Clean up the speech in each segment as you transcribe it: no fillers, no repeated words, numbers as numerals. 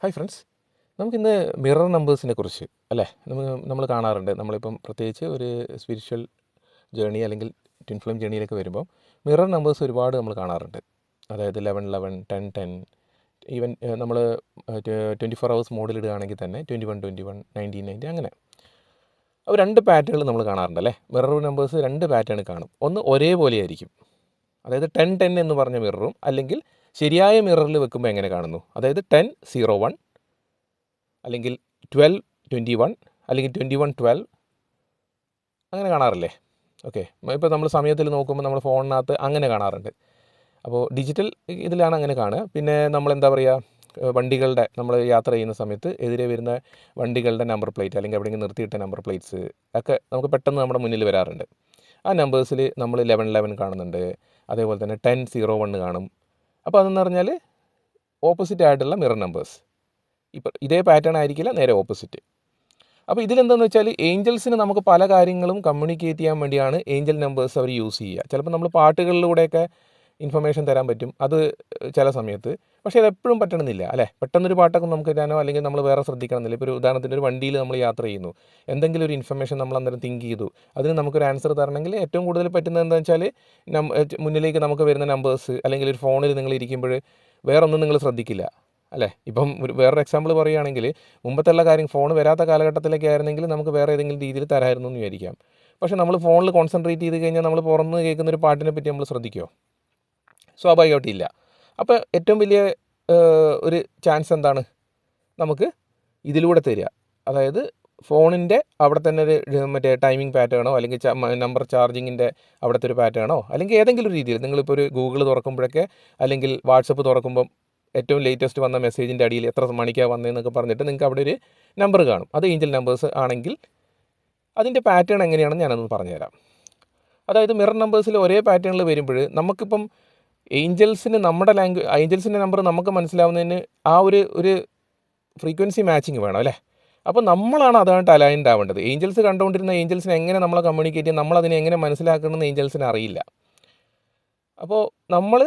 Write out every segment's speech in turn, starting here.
Hi friends, നമുക്കിന്ന് mirror നമ്പേഴ്സിനെ കുറിച്ച് അല്ലേ നമ്മൾ കാണാറുണ്ട്. നമ്മളിപ്പം പ്രത്യേകിച്ച് ഒരു സ്പിരിച്വൽ ജേണി അല്ലെങ്കിൽ ട്വിൻ ഫ്ലെയിം ജേണിയിലേക്ക് വരുമ്പോൾ മിറർ നമ്പേഴ്സ് ഒരുപാട് നമ്മൾ കാണാറുണ്ട്. അതായത് 11 11 10 10 ഈവൻ നമ്മൾ 24 ഹവേഴ്സ് മോഡിലിടുകയാണെങ്കിൽ തന്നെ 21 21 19 19 അങ്ങനെ. അപ്പോൾ രണ്ട് പാറ്റേണുകൾ നമ്മൾ കാണാറുണ്ട് അല്ലേ. മിറർ നമ്പേഴ്സ് രണ്ട് പാറ്റേൺ കാണും. ഒന്ന് ഒരേപോലെ ആയിരിക്കും, അതായത് 10 10 എന്ന് പറഞ്ഞ മിററും, അല്ലെങ്കിൽ ശരിയായ മിററിൽ വെക്കുമ്പോൾ എങ്ങനെ കാണുന്നു, അതായത് 10 0 1 അല്ലെങ്കിൽ 12 21 അല്ലെങ്കിൽ 21 12 അങ്ങനെ കാണാറില്ലേ. ഓക്കെ, ഇപ്പോൾ നമ്മൾ സമയത്തിൽ നോക്കുമ്പോൾ നമ്മൾ ഫോണിനകത്ത് അങ്ങനെ കാണാറുണ്ട്. അപ്പോൾ ഡിജിറ്റൽ ഇതിലാണ് അങ്ങനെ കാണുക. പിന്നെ നമ്മൾ എന്താ പറയുക, വണ്ടികളുടെ നമ്മൾ യാത്ര ചെയ്യുന്ന സമയത്ത് എതിരെ വരുന്ന വണ്ടികളുടെ നമ്പർ പ്ലേറ്റ് അല്ലെങ്കിൽ എവിടെയെങ്കിലും നിർത്തിയിട്ട നമ്പർ പ്ലേറ്റ്സ് ഒക്കെ നമുക്ക് പെട്ടെന്ന് നമ്മുടെ മുന്നിൽ വരാറുണ്ട്. ആ നമ്പേഴ്സിൽ നമ്മൾ 11 11 കാണുന്നുണ്ട്, അതേപോലെ തന്നെ 10 0 1 കാണും. അപ്പോൾ അതെന്ന് പറഞ്ഞാൽ ഓപ്പോസിറ്റ് ആയിട്ടുള്ള മിറർ നമ്പേഴ്സ്. ഇപ്പം ഇതേ പാറ്റേൺ ആയിരിക്കില്ല, നേരെ ഓപ്പോസിറ്റ്. അപ്പോൾ ഇതിലെന്താണെന്ന് വെച്ചാൽ ഏഞ്ചൽസിന് നമുക്ക് പല കാര്യങ്ങളും കമ്മ്യൂണിക്കേറ്റ് ചെയ്യാൻ വേണ്ടിയാണ് ഏഞ്ചൽ നമ്പേഴ്സ് അവർ യൂസ് ചെയ്യുക. ചിലപ്പോൾ നമ്മൾ പാട്ടുകളിലൂടെയൊക്കെ ഇൻഫർമേഷൻ തരാൻ പറ്റും, അത് ചില സമയത്ത്. പക്ഷേ അതെപ്പോഴും പറ്റണമെന്നില്ല അല്ലേ. പെട്ടെന്നൊരു പാട്ടൊക്കെ നമുക്ക് തരാനോ അല്ലെങ്കിൽ നമ്മൾ വേറെ ശ്രദ്ധിക്കണമെന്നില്ല. ഇപ്പോൾ ഒരു ഉദാഹരണത്തിന് ഒരു വണ്ടിയിൽ നമ്മൾ യാത്ര ചെയ്യുന്നു, എന്തെങ്കിലും ഒരു ഇൻഫർമേഷൻ നമ്മൾ അന്നേരം തിങ്ക് ചെയ്തു, അതിന് നമുക്കൊരു ആൻസർ തരണമെങ്കിൽ ഏറ്റവും കൂടുതൽ പറ്റുന്നത് എന്താണെന്ന് വെച്ചാൽ മുന്നിലേക്ക് നമുക്ക് വരുന്ന നമ്പേഴ്സ്, അല്ലെങ്കിൽ ഒരു ഫോണിൽ നിങ്ങൾ ഇരിക്കുമ്പോൾ വേറെ ഒന്നും നിങ്ങൾ ശ്രദ്ധിക്കില്ല അല്ലേ. ഇപ്പം വേറൊരു എക്സാമ്പിൾ പറയുകയാണെങ്കിൽ, മുമ്പത്തുള്ള കാര്യം ഫോൺ വരാത്ത കാലഘട്ടത്തിലൊക്കെ ആയിരുന്നെങ്കിൽ നമുക്ക് വേറെ ഏതെങ്കിലും രീതിയിൽ തരായിരുന്നു എന്ന് വിചാരിക്കാം. പക്ഷേ നമ്മൾ ഫോണിൽ കോൺസെൻട്രേറ്റ് ചെയ്ത് കഴിഞ്ഞാൽ നമ്മൾ പുറന്ന് കേൾക്കുന്ന ഒരു പാട്ടിനെ പറ്റി നമ്മൾ ശ്രദ്ധിക്കുമോ? സ്വാഭാവികമായിട്ടില്ല. അപ്പോൾ ഏറ്റവും വലിയ ഒരു ചാൻസ് എന്താണ് നമുക്ക് ഇതിലൂടെ തരിക, അതായത് ഫോണിൻ്റെ അവിടെ തന്നെ ഒരു മറ്റേ ടൈമിംഗ് പാറ്റേണോ അല്ലെങ്കിൽ നമ്പർ ചാർജിങ്ങിൻ്റെ അവിടുത്തെ ഒരു പാറ്റേണോ, അല്ലെങ്കിൽ ഏതെങ്കിലും രീതിയിൽ നിങ്ങളിപ്പോൾ ഒരു ഗൂഗിൾ തുറക്കുമ്പോഴൊക്കെ അല്ലെങ്കിൽ വാട്സപ്പ് തുറക്കുമ്പം ഏറ്റവും ലേറ്റസ്റ്റ് വന്ന മെസ്സേജിൻ്റെ അടിയിൽ എത്ര മണിക്കാണ് വന്നതെന്നൊക്കെ പറഞ്ഞിട്ട് നിങ്ങൾക്ക് അവിടെ ഒരു നമ്പർ കാണും. അത് ഏഞ്ചൽ നമ്പേഴ്സ് ആണെങ്കിൽ അതിൻ്റെ പാറ്റേൺ എങ്ങനെയാണെന്ന് ഞാനൊന്ന് പറഞ്ഞുതരാം. അതായത് മിറർ നമ്പേഴ്സിൽ ഒരേ പാറ്റേണിൽ വരുമ്പോൾ നമുക്കിപ്പം ഏഞ്ചൽസിന് ഏഞ്ചൽസിൻ്റെ നമ്പർ നമുക്ക് മനസ്സിലാവുന്നതിന് ആ ഒരു ഫ്രീക്വൻസി മാച്ചിങ് വേണം അല്ലേ. അപ്പോൾ നമ്മളാണ് അതുമായിട്ട് അലൈൻഡ് ആവേണ്ടത്. ഏഞ്ചൽസ് കണ്ടുകൊണ്ടിരുന്ന ഏഞ്ചൽസിനെ എങ്ങനെ നമ്മളെ കമ്മ്യൂണിക്കേറ്റ് ചെയ്യും, നമ്മളതിനെ എങ്ങനെ മനസ്സിലാക്കണമെന്ന് ഏഞ്ചൽസിന് അറിയില്ല. അപ്പോൾ നമ്മൾ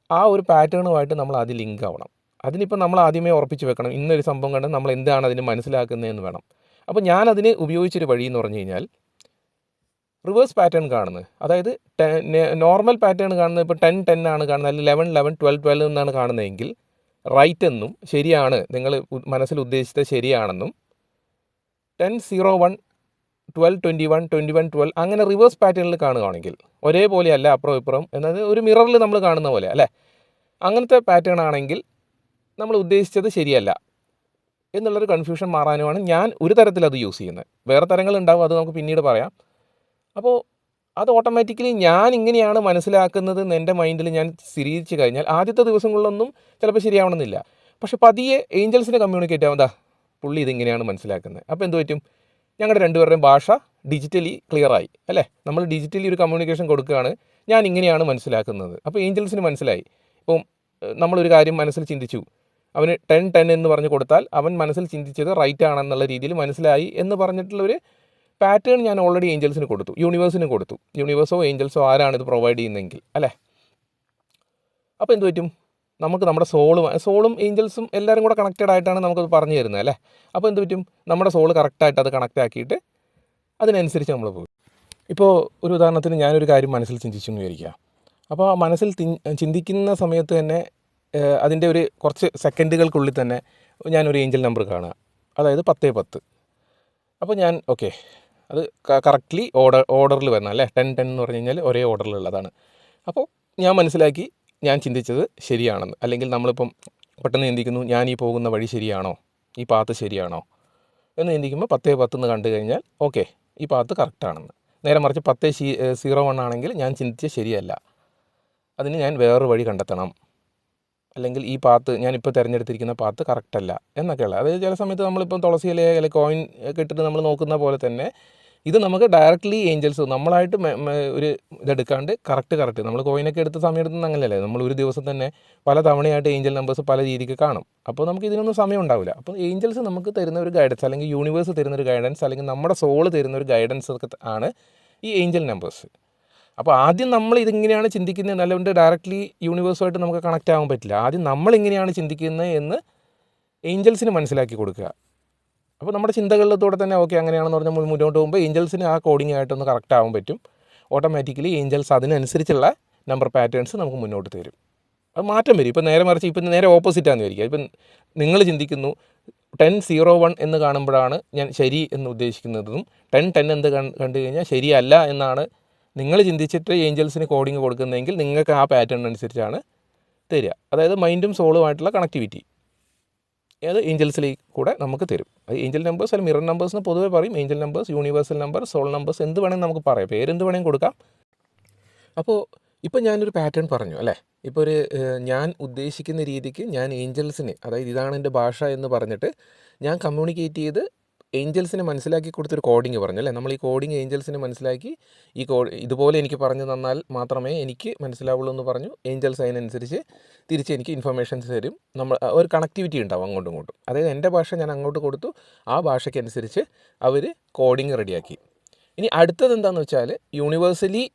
ആ ഒരു പാറ്റേണുമായിട്ട് നമ്മൾ ആദ്യം ലിങ്ക് ആവണം. അതിനിപ്പോൾ നമ്മൾ ആദ്യമേ ഉറപ്പിച്ച് വെക്കണം, ഇന്നൊരു സംഭവം കണ്ട് നമ്മൾ എന്താണ് അതിന് മനസ്സിലാക്കുന്നതെന്ന് വേണം. അപ്പോൾ ഞാനതിന് ഉപയോഗിച്ചൊരു വഴി എന്ന് പറഞ്ഞു കഴിഞ്ഞാൽ റിവേഴ്സ് പാറ്റേൺ കാണുന്നത്, അതായത് നോർമൽ പാറ്റേൺ കാണുന്നത് ഇപ്പോൾ 10 10 ആണ് കാണുന്നത്, അല്ലെങ്കിൽ 11 11 12 12 എന്നാണ് കാണുന്നതെങ്കിൽ റൈറ്റ് എന്നും ശരിയാണ്, നിങ്ങൾ മനസ്സിൽ ഉദ്ദേശിച്ചത് ശരിയാണെന്നും, 10 0 1 12 21 21 12 അങ്ങനെ റിവേഴ്സ് പാറ്റേണിൽ കാണുകയാണെങ്കിൽ ഒരേപോലെയല്ല അപ്പുറം ഇപ്പുറം എന്നത് ഒരു മിററിൽ നമ്മൾ കാണുന്ന പോലെ അല്ലേ, അങ്ങനത്തെ പാറ്റേൺ ആണെങ്കിൽ നമ്മൾ ഉദ്ദേശിച്ചത് ശരിയല്ല എന്നുള്ളൊരു കൺഫ്യൂഷൻ മാറാനുമാണ് ഞാൻ ഒരു തരത്തിലത് യൂസ് ചെയ്യുന്നത്. വേറെ തരങ്ങളുണ്ടാവും, അത് നമുക്ക് പിന്നീട് പറയാം. അപ്പോൾ അത് ഓട്ടോമാറ്റിക്കലി ഞാൻ ഇങ്ങനെയാണ് മനസ്സിലാക്കുന്നത് എന്ന് എൻ്റെ മൈൻഡിൽ ഞാൻ സ്ഥിരീകരിച്ച് കഴിഞ്ഞാൽ ആദ്യത്തെ ദിവസങ്ങളിലൊന്നും ചിലപ്പോൾ ശരിയാവണമെന്നില്ല. പക്ഷെ പതിയെ ഏഞ്ചൽസിനെ കമ്മ്യൂണിക്കേറ്റ് ആവുന്നതാ പുള്ളി ഇതിങ്ങനെയാണ് മനസ്സിലാക്കുന്നത്. അപ്പോൾ എന്ത് പറ്റും, ഞങ്ങളുടെ രണ്ടുപേരുടെയും ഭാഷ ഡിജിറ്റലി ക്ലിയറായി അല്ലേ. നമ്മൾ ഡിജിറ്റലി ഒരു കമ്മ്യൂണിക്കേഷൻ കൊടുക്കുകയാണ്, ഞാൻ ഇങ്ങനെയാണ് മനസ്സിലാക്കുന്നത്. അപ്പോൾ ഏഞ്ചൽസിന് മനസ്സിലായി. ഇപ്പം നമ്മളൊരു കാര്യം മനസ്സിൽ ചിന്തിച്ചു, അവന് 10 10 എന്ന് പറഞ്ഞ് കൊടുത്താൽ അവൻ മനസ്സിൽ ചിന്തിച്ചത് റൈറ്റ് ആണെന്നുള്ള രീതിയിൽ മനസ്സിലായി എന്ന് പറഞ്ഞിട്ടുള്ളൊരു പാറ്റേൺ ഞാൻ ഓൾറെഡി ഏഞ്ചൽസിന് കൊടുത്തു, യൂണിവേഴ്സിന് കൊടുത്തു. യൂണിവേഴ്സോ ഏഞ്ചൽസോ ആരാണ് ഇത് പ്രൊവൈഡ് ചെയ്യുന്നതെങ്കിൽ അല്ലേ. അപ്പോൾ എന്ത് പറ്റും, നമുക്ക് നമ്മുടെ സോളും ഏഞ്ചൽസും എല്ലാവരും കൂടെ കണക്റ്റഡ് ആയിട്ടാണ് നമുക്കത് പറഞ്ഞു തരുന്നത് അല്ലേ. അപ്പോൾ എന്ത് പറ്റും, നമ്മുടെ സോള് കറക്റ്റായിട്ട് അത് കണക്റ്റ് ആക്കിയിട്ട് അതിനനുസരിച്ച് നമ്മൾ പോകും. ഇപ്പോൾ ഒരു ഉദാഹരണത്തിന് ഞാനൊരു കാര്യം മനസ്സിൽ ചിന്തിച്ചു എന്ന് വിചാരിക്കുക. അപ്പോൾ ആ മനസ്സിൽ ചിന്തിക്കുന്ന സമയത്ത് തന്നെ അതിൻ്റെ ഒരു കുറച്ച് സെക്കൻഡുകൾക്കുള്ളിൽ തന്നെ ഞാനൊരു ഏഞ്ചൽ നമ്പർ കാണുക, അതായത് 10 10. അപ്പോൾ ഞാൻ ഓക്കെ, അത് കറക്റ്റ്ലി ഓർഡറിൽ വരണം അല്ലേ. 10 10 എന്ന് പറഞ്ഞു കഴിഞ്ഞാൽ ഒരേ ഓർഡറിലുള്ളതാണ്. അപ്പോൾ ഞാൻ മനസ്സിലാക്കി ഞാൻ ചിന്തിച്ചത് ശരിയാണെന്ന്. അല്ലെങ്കിൽ നമ്മളിപ്പം പെട്ടെന്ന് ചിന്തിക്കുന്നു, ഞാൻ ഈ പോകുന്ന വഴി ശരിയാണോ, ഈ പാത്ത് ശരിയാണോ എന്ന് ചിന്തിക്കുമ്പോൾ 10 10 എന്ന് കണ്ടു കഴിഞ്ഞാൽ ഓക്കെ, ഈ പാത്ത് കറക്റ്റാണെന്ന്. നേരെ മറിച്ച് 10 0 1 ആണെങ്കിൽ ഞാൻ ചിന്തിച്ചത് ശരിയല്ല, അതിന് ഞാൻ വേറൊരു വഴി കണ്ടെത്തണം, അല്ലെങ്കിൽ ഈ പാത്ത് ഞാനിപ്പോൾ തിരഞ്ഞെടുത്തിരിക്കുന്ന പാത്ത് കറക്റ്റല്ല എന്നൊക്കെയുള്ള. അതായത് ചില സമയത്ത് നമ്മളിപ്പം തുളസി ഇല അല്ലെങ്കിൽ കോയിൻ ഒക്കെ ഇട്ടിട്ട് നമ്മൾ നോക്കുന്ന പോലെ തന്നെ ഇത് നമുക്ക് ഡയറക്റ്റ്ലി ഏഞ്ചൽസ് നമ്മളായിട്ട് ഒരു ഇതെടുക്കാണ്ട് കറക്റ്റ് നമ്മൾ കോയിനൊക്കെ എടുത്ത സമയം എടുത്തുന്ന അങ്ങനെയല്ലേ, നമ്മൾ ഒരു ദിവസം തന്നെ പല തവണയായിട്ട് ഏഞ്ചൽ നമ്പേഴ്സ് പല രീതിക്ക് കാണും. അപ്പോൾ നമുക്ക് ഇതിനൊന്നും സമയം ഉണ്ടാവില്ല. അപ്പോൾ ഏഞ്ചൽസ് നമുക്ക് തരുന്ന ഒരു ഗൈഡൻസ്, അല്ലെങ്കിൽ യൂണിവേഴ്സ് തരുന്ന ഒരു ഗൈഡൻസ്, അല്ലെങ്കിൽ നമ്മുടെ സോള് തരുന്ന ഒരു ഗൈഡൻസ് ഒക്കെ ആണ് ഈ ഏഞ്ചൽ നമ്പേഴ്സ്. അപ്പോൾ ആദ്യം നമ്മൾ ഇതിങ്ങനെയാണ് ചിന്തിക്കുന്നത്, അല്ലാണ്ട് ഡയറക്റ്റ്ലി യൂണിവേഴ്സുമായിട്ട് നമുക്ക് കണക്റ്റ് ആകാൻ പറ്റില്ല. ആദ്യം നമ്മളിങ്ങനെയാണ് ചിന്തിക്കുന്നത് എന്ന് ഏഞ്ചൽസിന് മനസ്സിലാക്കി കൊടുക്കുക. അപ്പോൾ നമ്മുടെ ചിന്തകളിലൂടെ തന്നെ ഓക്കെ അങ്ങനെയാണെന്ന് പറഞ്ഞാൽ മുന്നോട്ട് പോകുമ്പോൾ ഏഞ്ചൽസിന് ആ കോഡിംഗ് ആയിട്ടൊന്ന് കറക്റ്റ് ആവാൻ പറ്റും. ഓട്ടോമാറ്റിക്കലി ഏഞ്ചൽസ് അതിനനുസരിച്ചുള്ള നമ്പർ പാറ്റേൺസ് നമുക്ക് മുന്നോട്ട് തരും. അത് മാറ്റം വരും. ഇപ്പം നേരെ മറിച്ച് ഇപ്പം നേരെ ഓപ്പോസിറ്റാണെന്ന് വിചാരിക്കുക. ഇപ്പം നിങ്ങൾ ചിന്തിക്കുന്നു 10-0-1 എന്ന് കാണുമ്പോഴാണ് ഞാൻ ശരി എന്ന് ഉദ്ദേശിക്കുന്നതും 10-10 എന്ത് കണ്ടു കഴിഞ്ഞാൽ ശരിയല്ല എന്നാണ് നിങ്ങൾ ചിന്തിച്ചിട്ട് ഏഞ്ചൽസിന് കോഡിങ് കൊടുക്കുന്നതെങ്കിൽ നിങ്ങൾക്ക് ആ പാറ്റേൺ അനുസരിച്ചാണ് തരിക. അതായത് മൈൻഡും സോളുമായിട്ടുള്ള കണക്ടിവിറ്റി അത് ഏഞ്ചൽസിലേക്ക് കൂടെ നമുക്ക് തരും. അത് ഏഞ്ചൽ നമ്പേഴ്സ് അല്ലെങ്കിൽ മിറർ നമ്പേഴ്സ് എന്ന് പൊതുവെ പറയും. Angel numbers, universal number, soul numbers എന്ത് വേണമെങ്കിൽ നമുക്ക് പറയാം, പേരെന്ത് വേണമെങ്കിൽ കൊടുക്കാം. അപ്പോൾ ഇപ്പോൾ ഞാനൊരു പാറ്റേൺ പറഞ്ഞു അല്ലേ. ഇപ്പോൾ ഒരു ഞാൻ ഉദ്ദേശിക്കുന്ന രീതിക്ക് ഞാൻ ഏഞ്ചൽസിന്, അതായത് ഇതാണ് എൻ്റെ ഭാഷ എന്ന് പറഞ്ഞിട്ട് ഞാൻ കമ്മ്യൂണിക്കേറ്റ് ചെയ്ത് ഏഞ്ചൽസിനെ മനസ്സിലാക്കി കൊടുത്തൊരു കോഡിങ് പറഞ്ഞു അല്ലേ. നമ്മൾ ഈ കോഡിങ് ഏഞ്ചൽസിനെ മനസ്സിലാക്കി ഈ ഇതുപോലെ എനിക്ക് പറഞ്ഞു തന്നാൽ മാത്രമേ എനിക്ക് മനസ്സിലാവുള്ളൂ എന്ന് പറഞ്ഞു. ഏഞ്ചൽസ് അതിനനുസരിച്ച് തിരിച്ച് എനിക്ക് ഇൻഫർമേഷൻസ് തരും. നമ്മൾ ഒരു കണക്ടിവിറ്റി ഉണ്ടാവും അങ്ങോട്ടും ഇങ്ങോട്ടും. അതായത് എൻ്റെ ഭാഷ ഞാൻ അങ്ങോട്ട് കൊടുത്തു, ആ ഭാഷയ്ക്കനുസരിച്ച് അവർ കോഡിങ് റെഡിയാക്കി. ഇനി അടുത്തത് എന്താണെന്ന് വെച്ചാൽ യൂണിവേഴ്സലി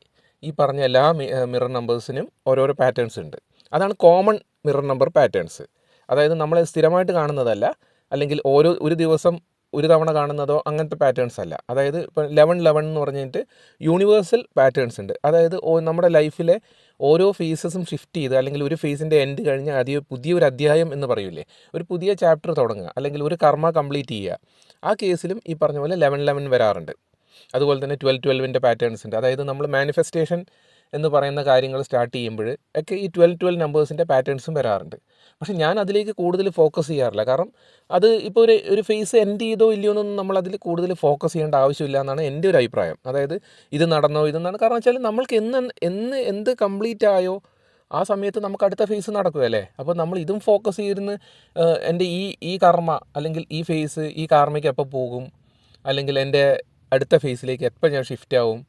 ഈ പറഞ്ഞ എല്ലാ മിറർ നമ്പേഴ്സിനും ഓരോരോ പാറ്റേൺസ് ഉണ്ട്. അതാണ് കോമൺ മിറർ നമ്പർ പാറ്റേൺസ്. അതായത് നമ്മൾ സ്ഥിരമായിട്ട് കാണുന്നതല്ല, അല്ലെങ്കിൽ ഒരു ദിവസം ഒരു തവണ കാണുന്നതോ അങ്ങനത്തെ പാറ്റേൺസ് അല്ല. അതായത് ഇപ്പോൾ 11-11 എന്ന് പറഞ്ഞിട്ട് യൂണിവേഴ്സൽ പാറ്റേൺസ് ഉണ്ട്. അതായത് നമ്മുടെ ലൈഫിലെ ഓരോ ഫേസസും ഷിഫ്റ്റ് ചെയ്ത്, അല്ലെങ്കിൽ ഒരു ഫേസിൻ്റെ എൻഡ് കഴിഞ്ഞാൽ പുതിയൊരു അധ്യായം എന്ന് പറയൂലേ, ഒരു പുതിയ ചാപ്റ്റർ തുടങ്ങുക, അല്ലെങ്കിൽ ഒരു കർമ്മ കംപ്ലീറ്റ് ചെയ്യുക. ആ കേസിലും ഈ പറഞ്ഞ പോലെ 11-11 വരാറുണ്ട്. അതുപോലെ തന്നെ 12-12ൻ്റെ പാറ്റേൺസ് ഉണ്ട്. അതായത് നമ്മൾ മാനിഫെസ്റ്റേഷൻ എന്ന് പറയുന്ന കാര്യങ്ങൾ സ്റ്റാർട്ട് ചെയ്യുമ്പോൾ ഒക്കെ ഈ 12-12 നമ്പേഴ്സിൻ്റെ പാറ്റേൺസും വരാറുണ്ട്. പക്ഷേ ഞാൻ അതിലേക്ക് കൂടുതൽ ഫോക്കസ് ചെയ്യാറില്ല. കാരണം അത് ഇപ്പോൾ ഒരു ഫേസ് എൻഡ് ചെയ്തോ ഇല്ലയോ എന്നൊന്നും നമ്മൾ അതിൽ കൂടുതൽ ഫോക്കസ് ചെയ്യേണ്ട ആവശ്യമില്ല എന്നാണ് എൻ്റെ ഒരു അഭിപ്രായം. അതായത് ഇത് നടന്നോ ഇതെന്നാണ്. കാരണം വെച്ചാൽ നമ്മൾക്ക് എന്ത് കംപ്ലീറ്റ് ആയോ ആ സമയത്ത് നമുക്ക് അടുത്ത ഫേസ് നടക്കുകയല്ലേ. അപ്പോൾ നമ്മൾ ഇതും ഫോക്കസ് ചെയ്തിരുന്ന് എൻ്റെ ഈ കർമ്മ അല്ലെങ്കിൽ ഈ ഫേസ് ഈ കാർമ്മയ്ക്ക് എപ്പോൾ പോകും, അല്ലെങ്കിൽ എൻ്റെ അടുത്ത ഫേസിലേക്ക് എപ്പോൾ ഞാൻ ഷിഫ്റ്റ് ആവും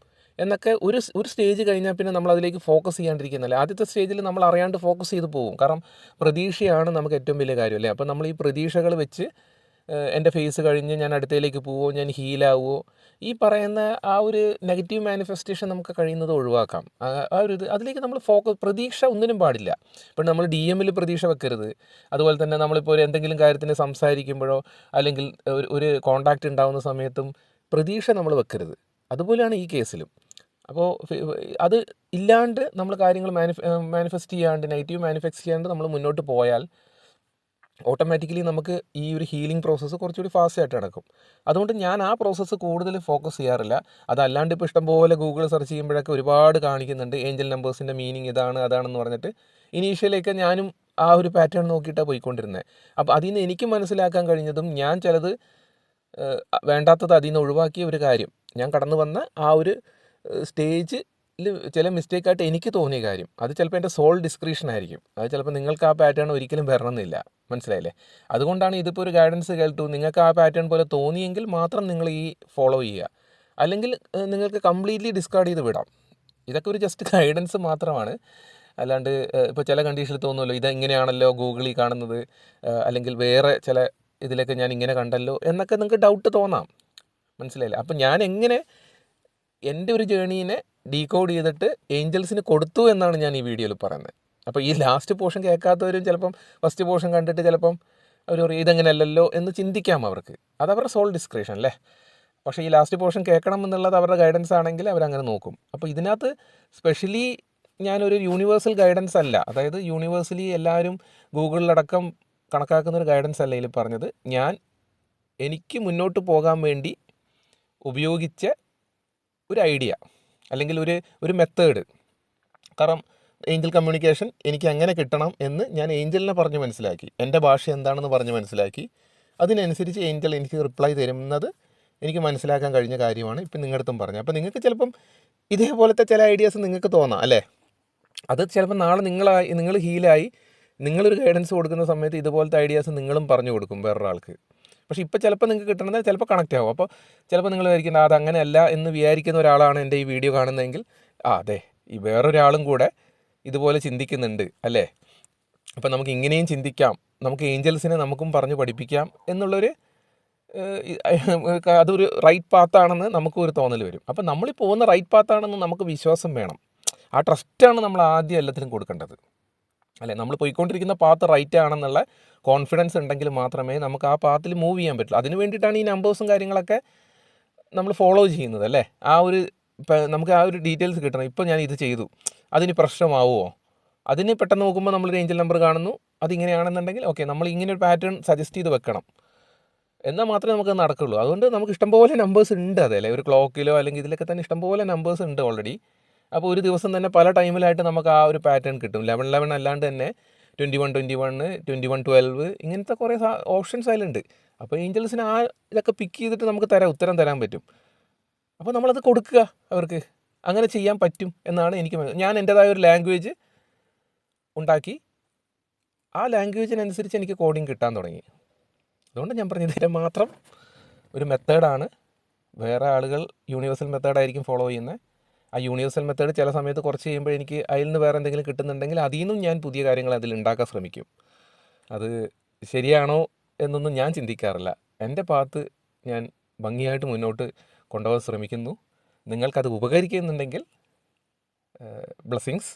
എന്നൊക്കെ ഒരു സ്റ്റേജ് കഴിഞ്ഞാൽ പിന്നെ നമ്മൾ അതിലേക്ക് ഫോക്കസ് ചെയ്യാണ്ടിരിക്കുന്നില്ല. ആദ്യത്തെ സ്റ്റേജിൽ നമ്മൾ അറിയാണ്ട് ഫോക്കസ് ചെയ്ത് പോകും. കാരണം പ്രതീക്ഷയാണ് നമുക്ക് ഏറ്റവും വലിയ കാര്യം അല്ലേ. അപ്പോൾ നമ്മൾ ഈ പ്രതീക്ഷകൾ വെച്ച് എൻ്റെ ഫേസ് കഴിഞ്ഞ് ഞാൻ അടുത്തയിലേക്ക് പോവോ, ഞാൻ ഹീലാവുമോ, ഈ പറയുന്ന ആ ഒരു നെഗറ്റീവ് മാനിഫെസ്റ്റേഷൻ നമുക്ക് കഴിയുന്നത് ഒഴിവാക്കാം. അതിലേക്ക് നമ്മൾ പ്രതീക്ഷ ഒന്നിനും പാടില്ല. ഇപ്പം നമ്മൾ DM പ്രതീക്ഷ വെക്കരുത്. അതുപോലെ തന്നെ നമ്മളിപ്പോൾ എന്തെങ്കിലും കാര്യത്തിന് സംസാരിക്കുമ്പോഴോ അല്ലെങ്കിൽ ഒരു കോണ്ടാക്റ്റ് ഉണ്ടാകുന്ന സമയത്തും പ്രതീക്ഷ നമ്മൾ വെക്കരുത്. അതുപോലെയാണ് ഈ കേസിലും. അപ്പോൾ അത് ഇല്ലാണ്ട് നമ്മൾ കാര്യങ്ങൾ മാനിഫെസ്റ്റ് ചെയ്യാണ്ട്, നെഗറ്റീവ് മാനിഫെസ്റ്റ് ചെയ്യാണ്ട് നമ്മൾ മുന്നോട്ട് പോയാൽ ഓട്ടോമാറ്റിക്കലി നമുക്ക് ഈ ഒരു ഹീലിംഗ് പ്രോസസ്സ് കുറച്ചുകൂടി ഫാസ്റ്റായിട്ട് നടക്കും. അതുകൊണ്ട് ഞാൻ ആ പ്രോസസ്സ് കൂടുതൽ ഫോക്കസ് ചെയ്യാറില്ല. അതല്ലാണ്ട് ഇപ്പോൾ ഇഷ്ടംപോലെ ഗൂഗിൾ സെർച്ച് ചെയ്യുമ്പോഴൊക്കെ ഒരുപാട് കാണിക്കുന്നുണ്ട് ഏഞ്ചൽ നമ്പേഴ്സിൻ്റെ മീനിങ് ഇതാണ് അതാണെന്ന് പറഞ്ഞിട്ട്. ഇനീഷ്യലൊക്കെ ഞാനും ആ ഒരു പാറ്റേൺ നോക്കിയിട്ടാണ് പോയിക്കൊണ്ടിരുന്നത്. അപ്പോൾ അതിൽ നിന്ന് എനിക്ക് മനസ്സിലാക്കാൻ കഴിഞ്ഞതും ഞാൻ ചിലത് വേണ്ടാത്തത് അതിൽ നിന്ന് ഒഴിവാക്കിയ ഒരു കാര്യം, ഞാൻ കടന്നു വന്ന ആ ഒരു സ്റ്റേജിൽ ചില മിസ്റ്റേക്കായിട്ട് എനിക്ക് തോന്നിയ കാര്യം, അത് ചിലപ്പോൾ എൻ്റെ സോൾ ഡിസ്ക്രിപ്ഷൻ ആയിരിക്കും. അത് ചിലപ്പോൾ നിങ്ങൾക്ക് ആ പാറ്റേൺ ഒരിക്കലും വരണമെന്നില്ല. മനസ്സിലായില്ലേ? അതുകൊണ്ടാണ് ഇതിപ്പോൾ ഒരു ഗൈഡൻസ് കേട്ടു, നിങ്ങൾക്ക് ആ പാറ്റേൺ പോലെ തോന്നിയെങ്കിൽ മാത്രം നിങ്ങൾ ഈ ഫോളോ ചെയ്യുക. അല്ലെങ്കിൽ നിങ്ങൾക്ക് കംപ്ലീറ്റ്ലി ഡിസ്കാർഡ് ചെയ്ത് വിടാം. ഇതൊക്കെ ഒരു ജസ്റ്റ് ഗൈഡൻസ് മാത്രമാണ്. അല്ലാണ്ട് ഇപ്പോൾ ചില കണ്ടീഷനിൽ തോന്നുമല്ലോ ഇതെങ്ങനെയാണല്ലോ ഗൂഗിളിൽ കാണുന്നത്, അല്ലെങ്കിൽ വേറെ ചില ഇതിലൊക്കെ ഞാൻ ഇങ്ങനെ കണ്ടല്ലോ എന്നൊക്കെ നിങ്ങൾക്ക് ഡൗട്ട് തോന്നാം. മനസ്സിലായില്ലേ? അപ്പം ഞാൻ എങ്ങനെ എൻ്റെ ഒരു ജേണീനെ ഡീകോഡ് ചെയ്തിട്ട് ഏഞ്ചൽസിന് കൊടുത്തു എന്നാണ് ഞാൻ ഈ വീഡിയോയിൽ പറയുന്നത്. അപ്പോൾ ഈ ലാസ്റ്റ് പോർഷൻ കേൾക്കാത്തവരും ചിലപ്പം ഫസ്റ്റ് പോർഷൻ കണ്ടിട്ട് ചിലപ്പം അവർ ഇതെങ്ങനെയല്ലല്ലോ എന്ന് ചിന്തിക്കാം അവർക്ക്. അതവരുടെ സോൾ ഡിസ്ക്രിപ്ഷൻ അല്ലേ. പക്ഷേ ഈ ലാസ്റ്റ് പോർഷൻ കേൾക്കണം എന്നുള്ളത് അവരുടെ ഗൈഡൻസ് ആണെങ്കിൽ അവരങ്ങനെ നോക്കും. അപ്പോൾ ഇതിനകത്ത് സ്പെഷ്യലി ഞാനൊരു യൂണിവേഴ്സൽ ഗൈഡൻസ് അല്ല, അതായത് യൂണിവേഴ്സലി എല്ലാവരും ഗൂഗിളിലടക്കം കണക്കാക്കുന്നൊരു ഗൈഡൻസ് അല്ല ഇതിൽ പറഞ്ഞത്. എനിക്ക് മുന്നോട്ട് പോകാൻ വേണ്ടി ഉപയോഗിച്ച ഒരു ഐഡിയ അല്ലെങ്കിൽ ഒരു മെത്തേഡ്. കാരണം ഏഞ്ചൽ കമ്മ്യൂണിക്കേഷൻ എനിക്ക് എങ്ങനെ കിട്ടണം എന്ന് ഞാൻ ഏഞ്ചലിനെ പറഞ്ഞ് മനസ്സിലാക്കി, എൻ്റെ ഭാഷ എന്താണെന്ന് പറഞ്ഞ് മനസ്സിലാക്കി. അതിനനുസരിച്ച് ഏഞ്ചൽ എനിക്ക് റിപ്ലൈ തരുന്നത് എനിക്ക് മനസ്സിലാക്കാൻ കഴിഞ്ഞ കാര്യമാണ് ഇപ്പം നിങ്ങളുടെ അടുത്തും പറഞ്ഞത്. അപ്പോൾ നിങ്ങൾക്ക് ചിലപ്പം ഇതേപോലത്തെ ചില ഐഡിയാസ് നിങ്ങൾക്ക് തോന്നാം അല്ലേ. അത് ചിലപ്പോൾ നാളെ നിങ്ങൾ ഹീലായി നിങ്ങളൊരു ഗൈഡൻസ് കൊടുക്കുന്ന സമയത്ത് ഇതുപോലത്തെ ഐഡിയാസ് നിങ്ങളും പറഞ്ഞു കൊടുക്കും വേറൊരാൾക്ക്. പക്ഷേ ഇപ്പോൾ ചിലപ്പോൾ നിങ്ങൾക്ക് കിട്ടണമെന്ന് ചിലപ്പോൾ കണക്റ്റ് ആവും. അപ്പോൾ ചിലപ്പോൾ നിങ്ങൾ വിചാരിക്കുന്നത് അതങ്ങനെയല്ല എന്ന് വിചാരിക്കുന്ന ഒരാളാണ് എൻ്റെ ഈ വീഡിയോ കാണുന്നതെങ്കിൽ അതെ, ഈ വേറൊരാളും കൂടെ ഇതുപോലെ ചിന്തിക്കുന്നുണ്ട് അല്ലേ. അപ്പോൾ നമുക്ക് ഇങ്ങനെയും ചിന്തിക്കാം, നമുക്ക് ഏഞ്ചൽസിനെ നമുക്കും പറഞ്ഞു പഠിപ്പിക്കാം എന്നുള്ളൊരു അതൊരു റൈറ്റ് പാത്താണെന്ന് നമുക്കും ഒരു തോന്നൽ വരും. അപ്പോൾ നമ്മളീ പോകുന്ന റൈറ്റ് പാത്താണെന്ന് നമുക്ക് വിശ്വാസം വേണം. ആ ട്രസ്റ്റാണ് നമ്മൾ ആദ്യം എല്ലാത്തിനും കൊടുക്കേണ്ടത്. അല്ലേ? നമ്മൾ പോയിക്കൊണ്ടിരിക്കുന്ന പാത്ത് റൈറ്റ് ആണെന്നുള്ള കോൺഫിഡൻസ് ഉണ്ടെങ്കിൽ മാത്രമേ നമുക്ക് ആ പാത്തിൽ മൂവ് ചെയ്യാൻ പറ്റുള്ളൂ. അതിന് വേണ്ടിയിട്ടാണ് ഈ നമ്പേഴ്സും കാര്യങ്ങളൊക്കെ നമ്മൾ ഫോളോ ചെയ്യുന്നത്, അല്ലേ? ആ ഒരു ഇപ്പം നമുക്ക് ആ ഒരു ഡീറ്റെയിൽസ് കിട്ടണം. ഇപ്പോൾ ഞാൻ ഇത് ചെയ്തു, അതിന് പ്രശ്നമാവുമോ? അതിന് പെട്ടെന്ന് നോക്കുമ്പോൾ നമ്മളൊരു ഏഞ്ചൽ നമ്പർ കാണുന്നു, അതിങ്ങനെയാണെന്നുണ്ടെങ്കിൽ ഓക്കെ, നമ്മൾ ഇങ്ങനെ ഒരു പാറ്റേൺ സജസ്റ്റ് ചെയ്ത് വെക്കണം, എന്നാൽ മാത്രമേ നമുക്ക് നടക്കുള്ളൂ. അതുകൊണ്ട് നമുക്ക് ഇഷ്ടംപോലെ നമ്പേഴ്സ് ഉണ്ട്, അതല്ലേ? ഒരു ക്ലോക്കിലോ അല്ലെങ്കിൽ ഇതിലൊക്കെ തന്നെ ഇഷ്ടംപോലെ നമ്പേഴ്സ് ഉണ്ട് ഓൾറെഡി. അപ്പോൾ ഒരു ദിവസം തന്നെ പല ടൈമിലായിട്ട് നമുക്ക് ആ ഒരു പാറ്റേൺ കിട്ടും. 11 അല്ലാണ്ട് തന്നെ 21 21 21 12 ഇങ്ങനത്തെ കുറേ ഓപ്ഷൻസ് അതിലുണ്ട്. അപ്പോൾ ഏഞ്ചൽസിന് ആ ഇതൊക്കെ പിക്ക് ചെയ്തിട്ട് നമുക്ക് ഉത്തരം തരാൻ പറ്റും. അപ്പോൾ നമ്മളത് കൊടുക്കുക അവർക്ക്. അങ്ങനെ ചെയ്യാൻ പറ്റും എന്നാണ് എനിക്ക് ഞാൻ എൻ്റേതായ ഒരു ലാംഗ്വേജ് ഉണ്ടാക്കി, ആ ലാംഗ്വേജിനനുസരിച്ച് എനിക്ക് കോഡിങ് കിട്ടാൻ തുടങ്ങി. അതുകൊണ്ട് ഞാൻ പറഞ്ഞത് ഇതിന് മാത്രം ഒരു മെത്തേഡാണ്. വേറെ ആളുകൾ യൂണിവേഴ്സൽ മെത്തേഡായിരിക്കും ഫോളോ ചെയ്യുന്നത്. ആ യൂണിവേഴ്സൽ മെത്തേഡ് ചില സമയത്ത് കുറച്ച് കഴിയുമ്പോൾ എനിക്ക് അതിൽ നിന്ന് വേറെ എന്തെങ്കിലും കിട്ടുന്നുണ്ടെങ്കിൽ അതിൽ നിന്നും ഞാൻ പുതിയ കാര്യങ്ങൾ അതിൽ ഉണ്ടാക്കാൻ ശ്രമിക്കും. അത് ശരിയാണോ എന്നൊന്നും ഞാൻ ചിന്തിക്കാറില്ല. എൻ്റെ പാത്ത് ഞാൻ ഭംഗിയായിട്ട് മുന്നോട്ട് കൊണ്ടുപോകാൻ ശ്രമിക്കുന്നു. നിങ്ങൾക്കത് ഉപകരിക്കുന്നുണ്ടെങ്കിൽ ബ്ലെസ്സിങ്സ്.